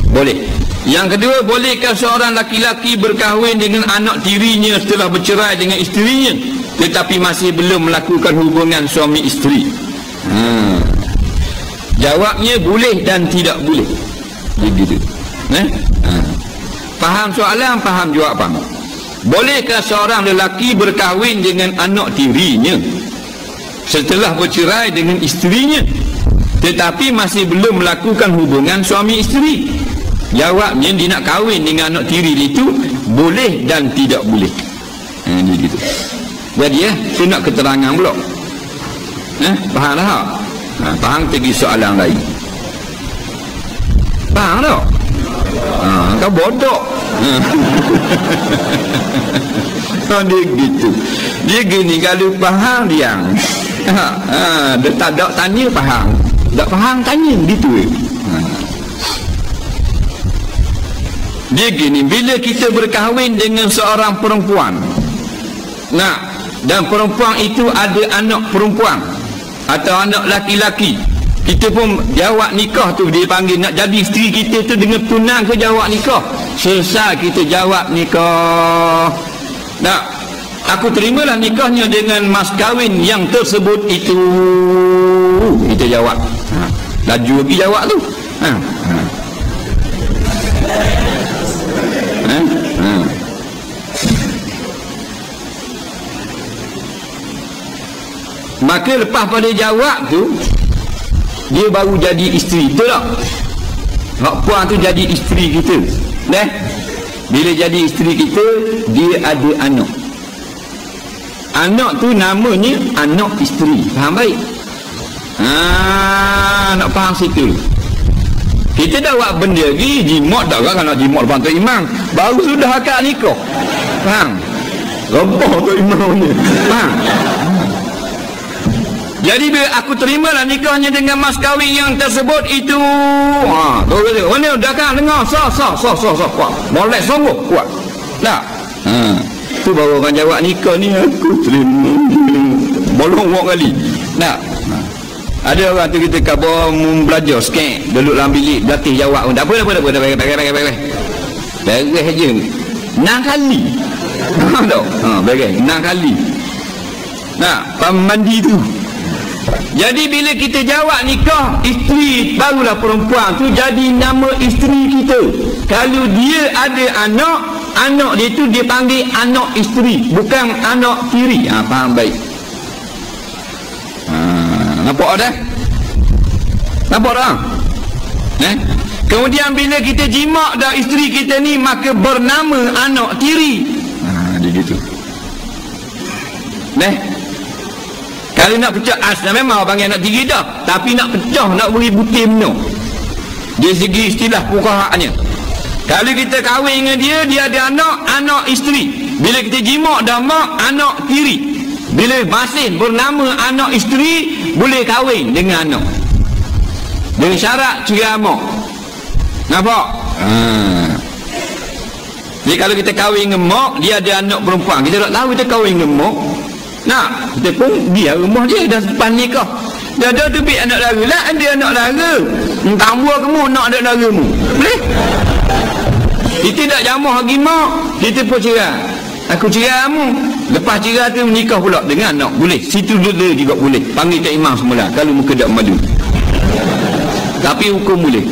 Boleh. Yang kedua, bolehkah seorang laki-laki berkahwin dengan anak tirinya setelah bercerai dengan isterinya tetapi masih belum melakukan hubungan suami isteri? Jawabnya boleh dan tidak boleh. Begitu. Faham soalan, faham jawapan. Bolehkah seorang lelaki berkahwin dengan anak tirinya setelah bercerai dengan isterinya tetapi masih belum melakukan hubungan suami isteri? Jawabnya, dia nak kahwin dengan anak tiri itu boleh dan tidak boleh. Dia gitu. Jadi tu nak keterangan pula. Faham tak? Faham pergi soalan lain. Faham tak? Kau bodoh. Dia gitu. Dia gini, kalau faham dia. Dia tak ada tanya faham. Tak faham tanya gitu. Dia gini, bila kita berkahwin dengan seorang perempuan, dan perempuan itu ada anak perempuan atau anak laki-laki, kita pun jawab nikah tu, dia panggil nak jadi isteri kita tu dengan tunang ke jawab nikah? Selesai kita jawab nikah. Aku terimalah nikahnya dengan mas kahwin yang tersebut itu. Kita jawab. Laju lagi jawab tu. Maka lepas pada jawab tu, dia baru jadi isteri. Betul tak? Hak puan tu jadi isteri kita. Bila jadi isteri kita, dia ada anak. Anak tu namanya anak isteri. Faham baik? Nak faham situ. Kita dah buat benda lagi, jimat dah kan, nak jimat lepas tu imam baru sudah akad nikah. Faham? Rebah tu imam ni. Faham? Jadi bila aku terimalah nikahnya dengan mas kahwin yang tersebut itu. Tu kata, mana dah kan dengar sah kuat. Molek sungguh kuat. Tak? Tu baru orang jawab nikah ni aku terima. Bolong buat kali. Tak? Ada orang tu kita khabar belajar sikit, duduk dalam bilik berlatih jawab pun. Tak apa, beres je 6 kali. Beres 6 kali. Mandi tu. Jadi bila kita jawab nikah isteri, barulah perempuan tu jadi nama isteri kita. Kalau dia ada anak dia tu dia panggil anak isteri, bukan anak tiri. Faham baik? Nampak dah? Nampak dah? Kemudian bila kita jimak dah isteri kita ni, maka bernama anak tiri. Dia gitu. Kalau nak pecah asal memang panggil anak tiri dah, tapi nak pecah, nak beri butir no. Dari segi istilah fuqaha-nya, kalau kita kahwin dengan dia, dia ada anak isteri. Bila kita jimak dah mak, anak tiri. Bila masih bernama anak isteri, boleh kahwin dengan anak dengan syarat cerai mak. Nampak? Jadi kalau kita kahwin dengan mak, dia ada anak perempuan, kita tak tahu kita kahwin dengan mak, kita pun dia rumah dia dah sepan nikah, dah ada tu anak dara lah, dia anak dara tambah kamu nak anak dara mu boleh. Kita tak jamuh lagi mak, kita pun cerai, aku cerai kamu, lepas cerai tu nikah pula dengan anak, boleh. Situ dulu juga boleh, panggil tak imam semula kalau muka tak madu, tapi hukum boleh.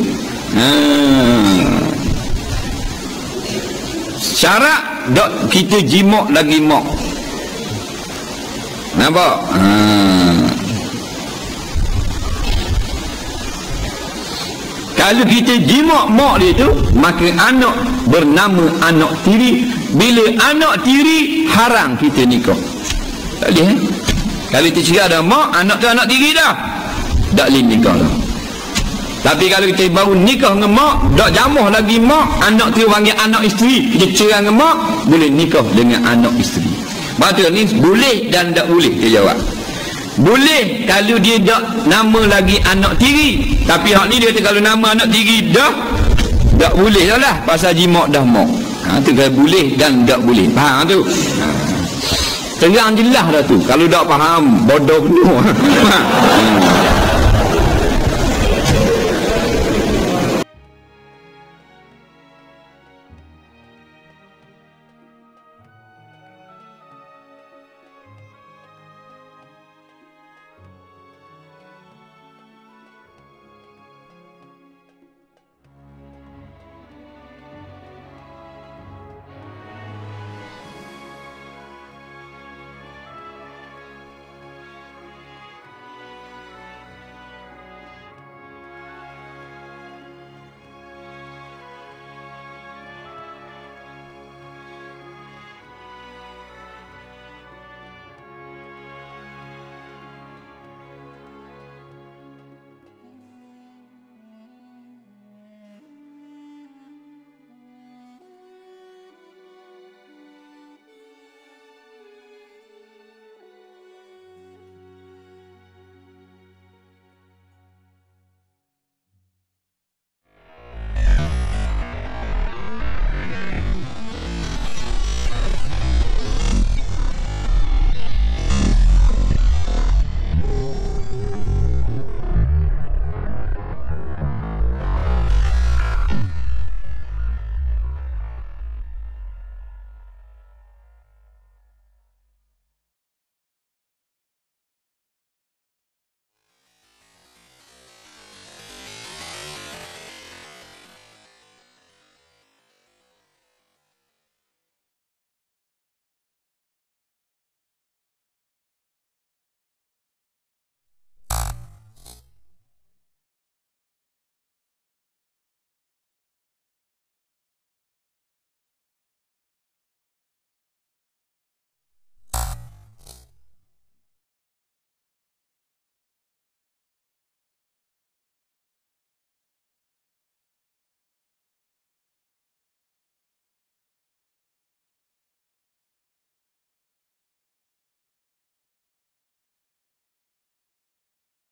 Syarat tak kita jimak lagi mak. Nampak? Kalau kita jimak mak dia tu, maka anak bernama anak tiri. Bila anak tiri, haram kita nikah. Tak boleh. Kalau kita cerai dah mak, anak tu anak tiri dah, tak boleh nikah dah. Tapi kalau kita baru nikah dengan mak, tak jamuh lagi mak, anak tu panggil anak isteri, kita cerai dengan mak, boleh nikah dengan anak isteri. Betul ni boleh dan tak boleh, dia jawab. Boleh kalau dia tak nama lagi anak tiri, tapi hak ni dia kata kalau nama anak tiri dah, tak boleh dah lah, pasal jimak dah mak. Tu kata boleh dan tak boleh. Faham tu? Terang jelas dah tu. Kalau tak faham, bodoh penuh.